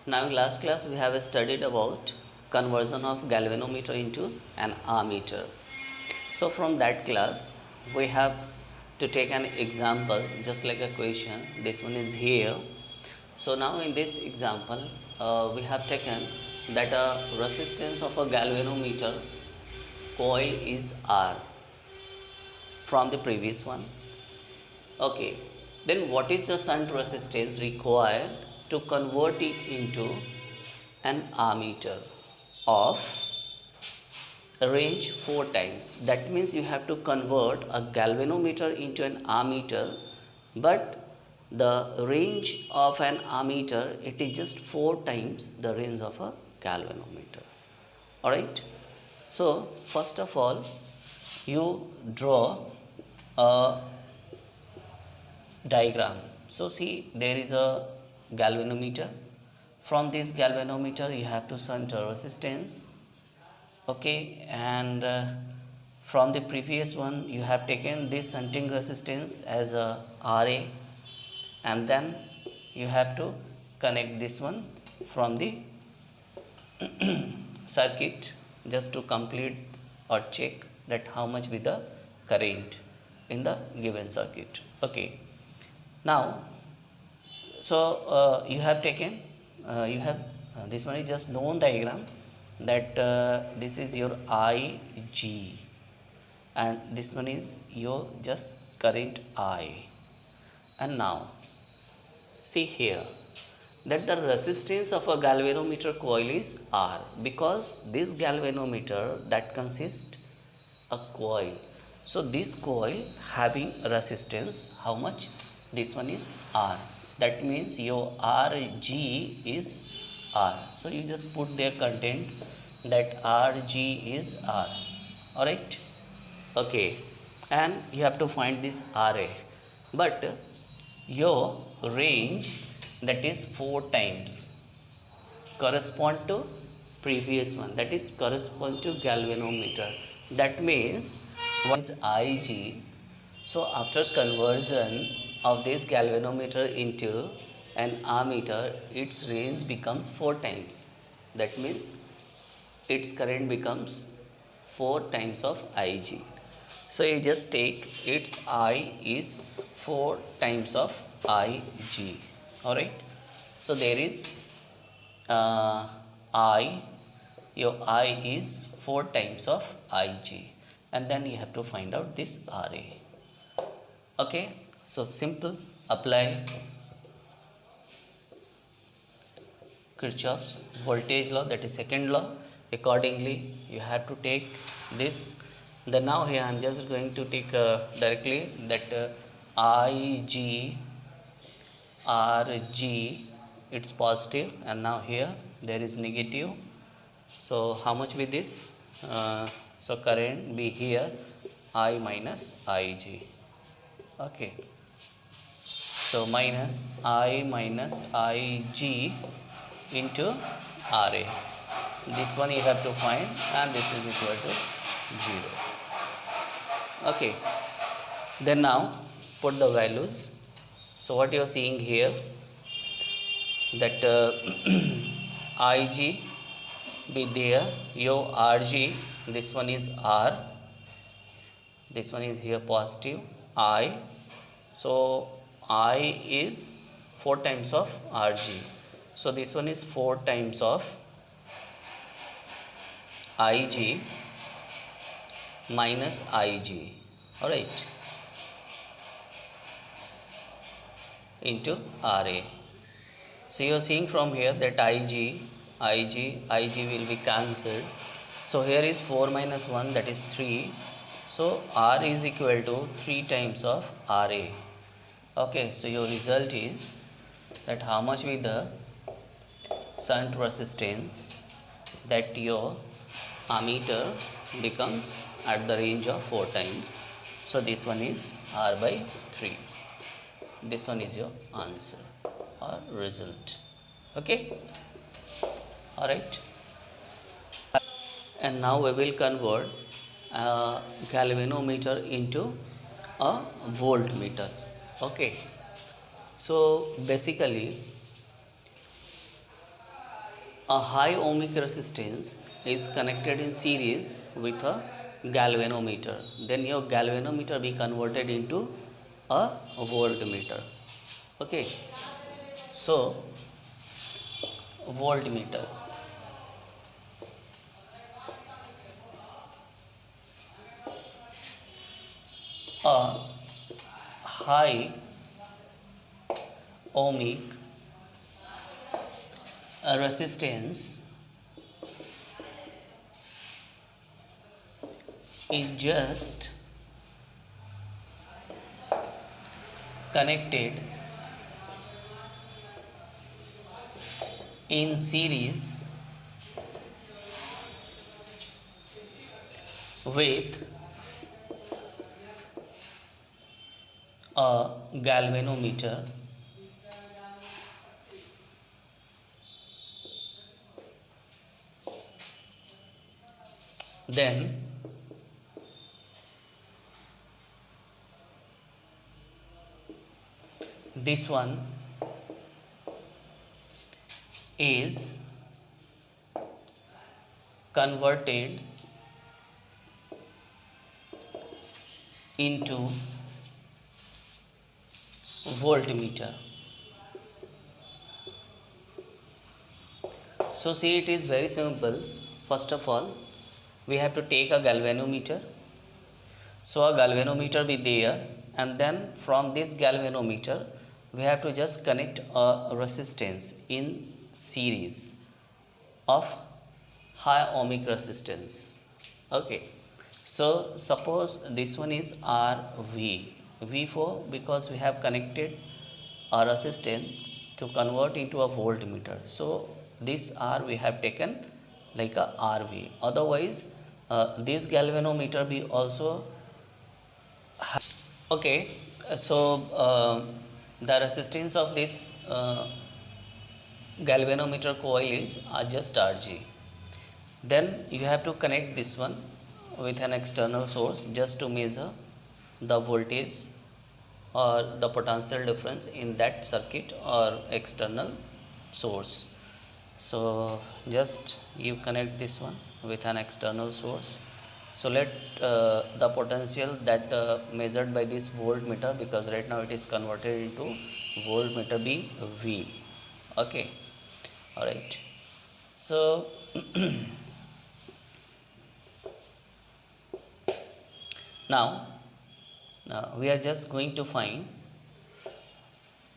Now in last class we have studied about conversion of galvanometer into an ammeter. So from that class we have to take an example just like a question. This one is here. So now in this example we have taken that a resistance of a galvanometer coil is R from the previous one. Okay, then what is the shunt resistance required to convert it into an ammeter of range 4 times? That means you have to convert a galvanometer into an ammeter, but the range of an ammeter, it is just 4 times the range of a galvanometer. Alright, so first of all you draw a diagram. So see, there is a galvanometer. From this galvanometer you have to shunt a resistance. Okay, and from the previous one you have taken this shunting resistance as a RA, and then you have to connect this one from the circuit just to complete or check that how much with the current in the given circuit. Okay, now so you have taken you have this one is just known diagram that this is your IG and this one is your just current I. And now see here that the resistance of a galvanometer coil is R, because this galvanometer that consists a coil. So this coil having resistance how much? This one is R. That means your Rg is R. So you just put their content that Rg is R. Alright. Okay. And you have to find this Ra. But your range, that is 4 times, correspond to previous one, that is correspond to galvanometer. That means one is Ig. So after conversion of this galvanometer into an ammeter, its range becomes 4 times. That means its current becomes 4 times of Ig. So you just take its I is 4 times of Ig. Alright. So there is I, your I is 4 times of Ig, and then you have to find out this Ra. Okay, so simple, apply Kirchhoff's voltage law, that is second law. Accordingly you have to take this. Then now here I am just going to take directly that Ig Rg, it's positive, and now here there is negative. So how much with this? So current be here I minus Ig. Okay, so minus I minus Ig into Ra. This one you have to find, and this is equal to 0. Okay, then now put the values. So what you are seeing here, that Ig be there, your Rg, this one is R, this one is here positive I. So I is 4 times of Rg. So this one is 4 times of Ig minus Ig. Alright, into Ra. So you are seeing from here that Ig will be cancelled. So here is 4 minus 1, that is 3. So R is equal to 3 times of Ra. Okay, so your result is that how much with the shunt resistance that your ammeter becomes at the range of 4 times. So this one is R by 3. This one is your answer or result. Okay, all right. And now we will convert a galvanometer into a voltmeter. Okay, so basically A high ohmic resistance is connected in series with a galvanometer. Then your galvanometer be converted into a voltmeter. Okay, so voltmeter. A high ohmic resistance is just connected in series with a galvanometer. Then this one is converted into voltmeter. So see, it is very simple. First of all, we have to take a galvanometer. So a galvanometer be there, and then from this galvanometer we have to just connect a resistance in series of high ohmic resistance. Okay, so suppose this one is RV. V4 because we have connected a resistance to convert into a voltmeter. So this R we have taken like a RV. Otherwise, this galvanometer be also okay. So the resistance of this galvanometer coil is just Rg. Then you have to connect this one with an external source just to measure the voltage or the potential difference in that circuit or external source. So just you connect this one with an external source. So let the potential that measured by this voltmeter, because right now it is converted into voltmeter, be V. Okay, all right. So now we are just going to find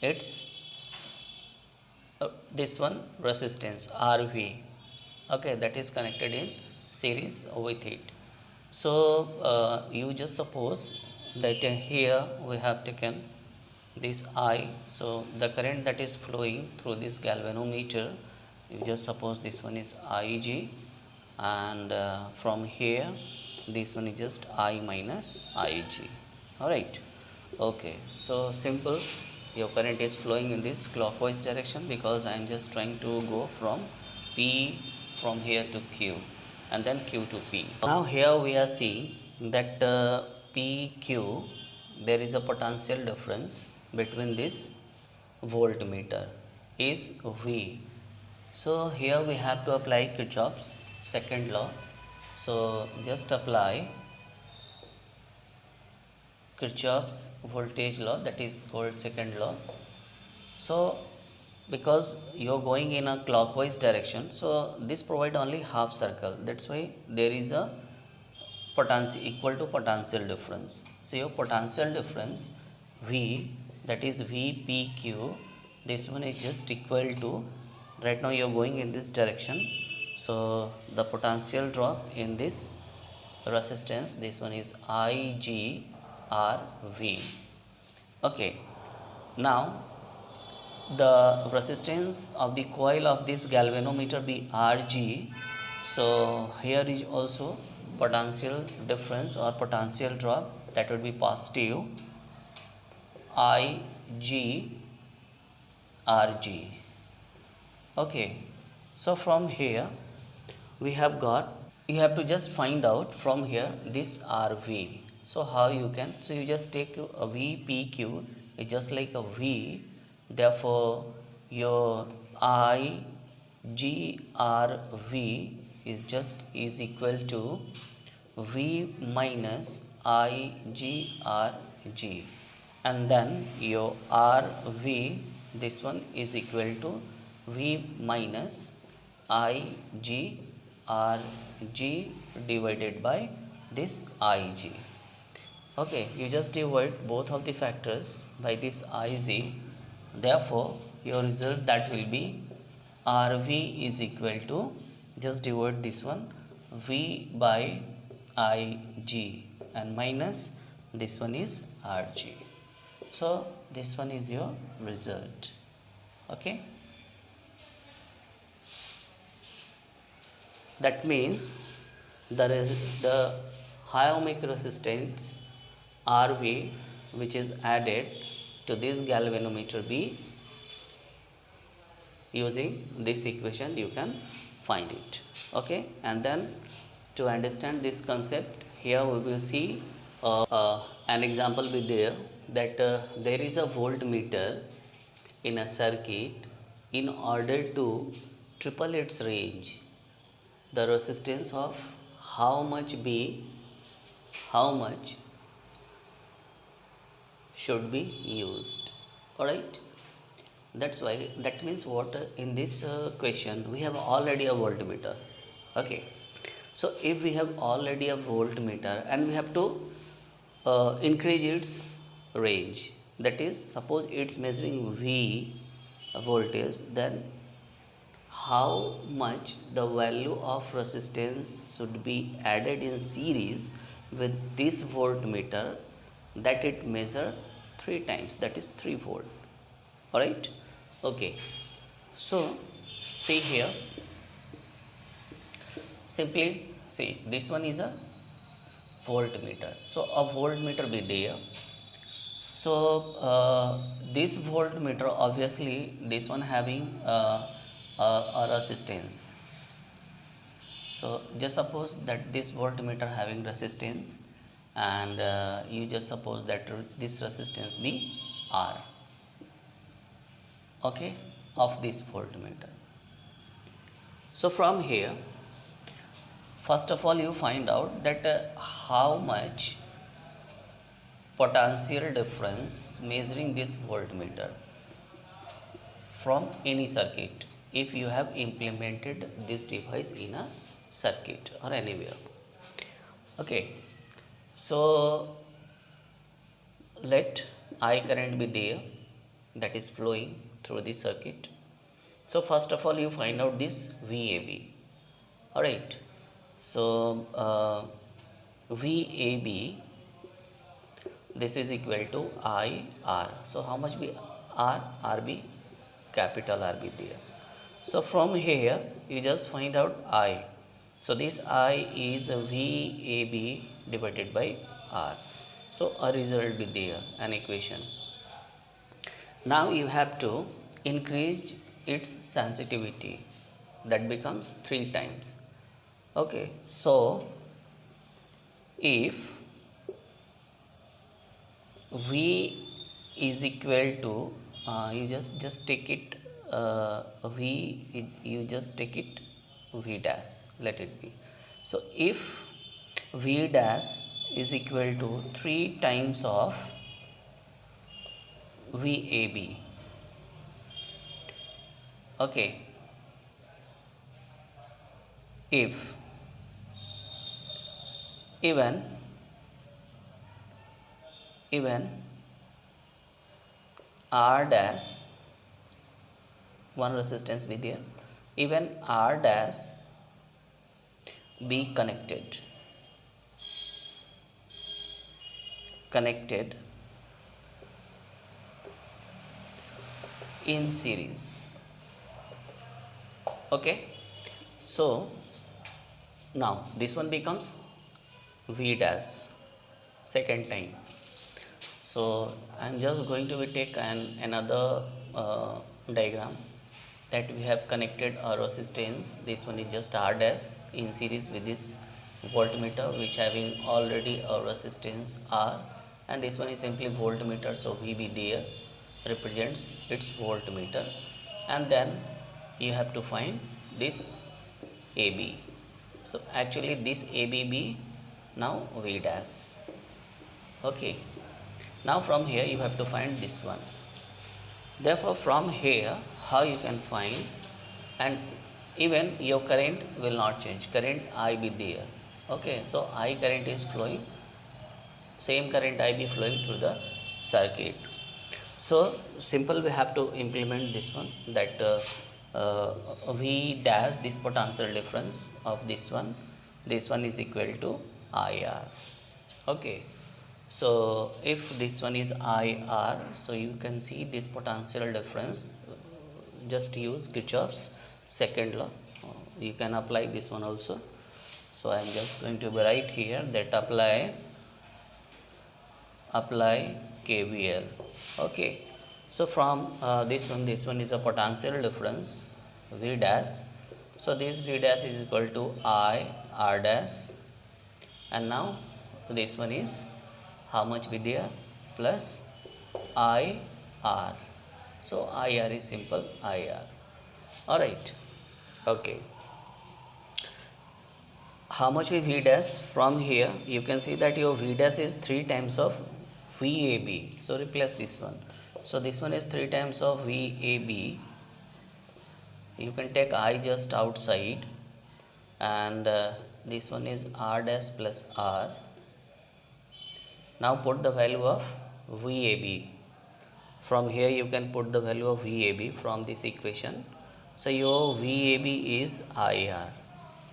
its this one resistance RV. Okay, that is connected in series with it. So you just suppose that here we have taken this I. So the current that is flowing through this galvanometer, you just suppose this one is Ig, and from here this one is just I minus Ig. All right. Okay, so simple. Your current is flowing in this clockwise direction because I am just trying to go from P from here to Q and then Q to P. Now here we are seeing that PQ, there is a potential difference between this voltmeter is V. So here we have to apply Kirchhoff's second law. So just apply Kirchhoff's voltage law, that is called second law. So because you're going in a clockwise direction, so this provide only half circle, that's why there is a potential equal to potential difference. So your potential difference V, that is VPQ, this one is just equal to, right now you're going in this direction, so the potential drop in this resistance, this one is IGRV. Okay, now the resistance of the coil of this galvanometer be Rg. So here is also potential difference or potential drop, that would be positive IGRG. Okay, so from here we have got, you have to just find out from here this RV. So how you can, so you just take a VPQ is just like a V, therefore your IG GRV is equal to V minus IGRG, and then your RV, this one is equal to V minus IGRG divided by this IG. Okay, you just divide both of the factors by this Ig. Therefore, your result that will be RV is equal to, just divide this one, V by Ig, and minus this one is Rg. So this one is your result. Okay, that means the high ohmic resistance RV which is added to this galvanometer B, using this equation you can find it. Okay, and then to understand this concept, here we will see an example be there, that there is a voltmeter in a circuit. In order to triple its range, the resistance of how much should be used. Alright, that's why, that means what, in this question we have already a voltmeter. Okay, so if we have already a voltmeter and we have to increase its range, that is, suppose it's measuring V voltage, then how much the value of resistance should be added in series with this voltmeter, that it measure 3 times, that is 3 volt. Alright, okay, so see here, simply see, this one is a voltmeter, so a voltmeter be there. So this voltmeter, obviously this one having a resistance. So just suppose that this voltmeter having resistance, and you just suppose that this resistance be R, okay, of this voltmeter. So from here, first of all you find out that how much potential difference measuring this voltmeter from any circuit, if you have implemented this device in a circuit or anywhere. Okay, so let I current be there, that is flowing through the circuit. So first of all you find out this VAB. Alright, so VAB, this is equal to IR. So how much be R? RB, capital RB there. So from here you just find out I. So this I is a VAB divided by R. So a result be there, an equation. Now you have to increase its sensitivity, that becomes 3 times. Okay, so if V is equal to, you just take it you just take it V dash, let it be. So if V dash is equal to 3 times of VAB, okay, if even R dash, one resistance be there, even R dash be connected in series. Okay, so now this one becomes V dash second time. So I am just going to take another diagram, that we have connected a resistance. This one is just R dash in series with this voltmeter, which having already a resistance R, and this one is simply voltmeter. So VB there represents its voltmeter, and then you have to find this AB. So actually this ABB now V dash. Okay. Now from here you have to find this one. Therefore from here how you can find, and even your current will not change, current I be there. Okay, so I current is flowing, same current I be flowing through the circuit. So simple we have to implement this one, that V dash, this potential difference of this one is equal to IR. Okay, so if this one is IR, so you can see this potential difference, just use Kirchhoff's second law. You can apply this one also. So I am just going to write here that apply KVL. Okay, so from this one is a potential difference V dash. So this V dash is equal to I R dash, and now this one is how much be there, plus I R. So I R is simple I R. All right. Okay. How much we V dash? From here you can see that your V dash is 3 times of VAB. So replace this one. So this one is 3 times of VAB. You can take I just outside, and this one is R dash plus R. Now put the value of VAB. From here you can put the value of VAB from this equation. So your VAB is IR.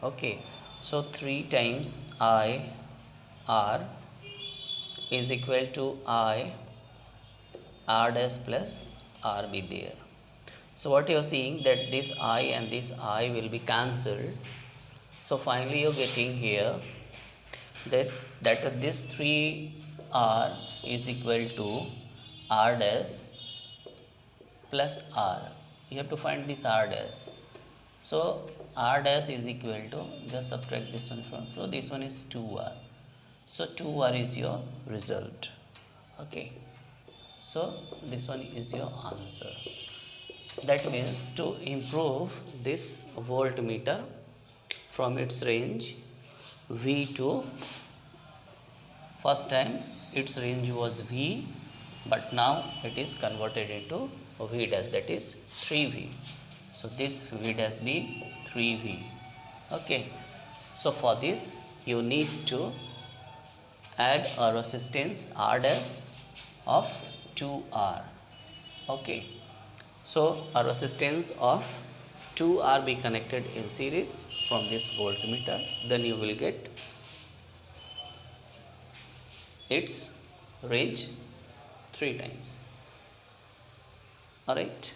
Okay, so 3 times IR is equal to I R dash plus R be there. So what you are seeing, that this I and this I will be cancelled. So finally you are getting here that this 3R is equal to R dash plus R. You have to find this R dash. So R dash is equal to, just subtract this one from, so this one is 2R. So 2R is your result. Okay, so this one is your answer. That means to improve this voltmeter from its range V to, first time its range was V, but now it is converted into V dash, that is 3V. So this V dash be 3V. Okay, so for this you need to add a resistance R dash of 2R. Okay, so a resistance of 2R be connected in series from this voltmeter, then you will get its range 3 times. Alright.